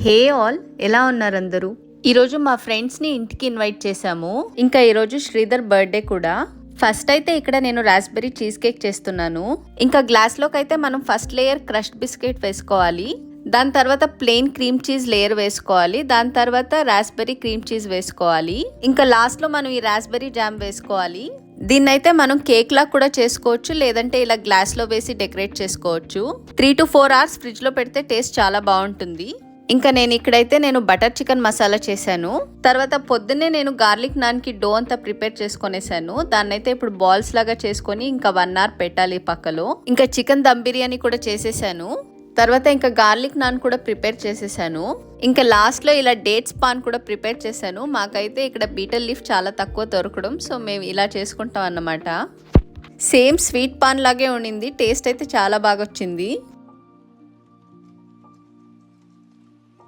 Hey all, ఎలా ఉన్నారు అందరూ? ఈరోజు మా ఫ్రెండ్స్ని ఇంటికి ఇన్వైట్ చేశాము. ఇంకా ఈరోజు శ్రీధర్ బర్త్డే కూడా. ఫస్ట్ అయితే ఇక్కడ నేను రాస్బెర్రీ చీజ్ కేక్ చేస్తున్నాను. ఇంకా గ్లాస్లోకి అయితే మనం ఫస్ట్ లేయర్ క్రష్డ్ బిస్కెట్ వేసుకోవాలి. దాని తర్వాత ప్లెయిన్ క్రీమ్ చీజ్ లేయర్ వేసుకోవాలి. దాని తర్వాత రాస్బెర్రీ క్రీమ్ చీజ్ వేసుకోవాలి. ఇంకా లాస్ట్లో మనం ఈ రాస్బెర్రీ జామ్ వేసుకోవాలి. దీన్నైతే మనం కేక్ లా కూడా చేసుకోవచ్చు, లేదంటే ఇలా గ్లాస్ లో వేసి డెకరేట్ చేసుకోవచ్చు. 3 to 4 hours ఫ్రిడ్జ్ లో పెడితే టేస్ట్ చాలా బాగుంటుంది. ఇంకా నేను ఇక్కడైతే బటర్ చికెన్ మసాలా చేశాను. తర్వాత పొద్దున్నే నేను గార్లిక్ నాన్ కి డో అంతా ప్రిపేర్ చేసుకునేసాను. దాన్నైతే ఇప్పుడు బాల్స్ లాగా చేసుకొని ఇంకా 1 hour పెట్టాలి పక్కలో. ఇంకా చికెన్ దమ్ బిర్యానీ కూడా చేసేసాను. తర్వాత ఇంకా గార్లిక్ నాన్ కూడా ప్రిపేర్ చేసేసాను. ఇంకా లాస్ట్లో ఇలా డేట్స్ పాన్ కూడా ప్రిపేర్ చేశాను. మాకైతే ఇక్కడ బీటల్ లీఫ్ చాలా తక్కువ దొరకడం, సో మేము ఇలా చేసుకుంటాం అన్నమాట. సేమ్ స్వీట్ పాన్ లాగే ఉండింది, టేస్ట్ అయితే చాలా బాగా వచ్చింది.